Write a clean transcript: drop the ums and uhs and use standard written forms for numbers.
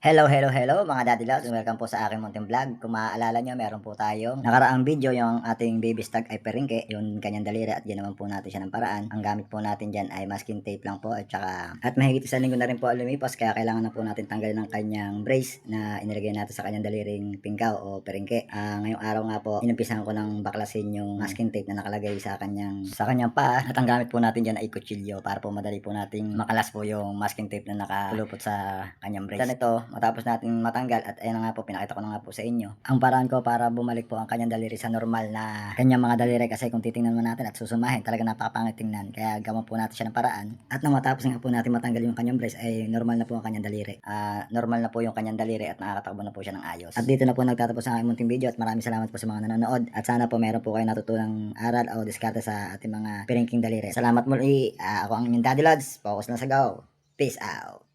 Hello, hello, hello mga Daddy Loves! Welcome po sa aking munting vlog. Kung maaalala nyo, meron po tayong nakaraang video yung ating baby stag ay peringke, yung kanyang daliri at ginawan po natin siya ng paraan. Ang gamit po natin dyan ay masking tape lang po at mahigit isang linggo na rin po ang lumipas kaya kailangan na po natin tanggalin ang kanyang brace na inilagay natin sa kanyang daliring pingkaw o peringke. Ngayong araw nga po, inumpisahan ko ng baklasin yung masking tape na nakalagay sa kanyang paa at ang gamit po natin dyan ay kutsilyo para po madali po nating makalas po yung masking tape na nakapulupot sa kanyang brace. Ito, matapos natin matanggal at ayun na nga po, pinakita ko na nga po sa inyo ang paraan ko para bumalik po ang kanyang daliri sa normal na kanyang mga daliri, kasi kung titingnan mo natin at susumahin talaga napakapangit tingnan, kaya gawa po natin siya ng paraan at nang matapos nga po natin matanggal yung kanyang brace ay normal na po ang kanyang daliri. Normal na po yung kanyang daliri at nakakatakbo na po siya ng ayos. At dito na po nagtatapos ang aking munting video at maraming salamat po sa mga nanonood at sana po meron po kayo natutunang aral o diskarte sa ating mga piringking daliri. Salamat muli. Ako ang inyong Daddy Lods. Focus lang sa go. Peace out.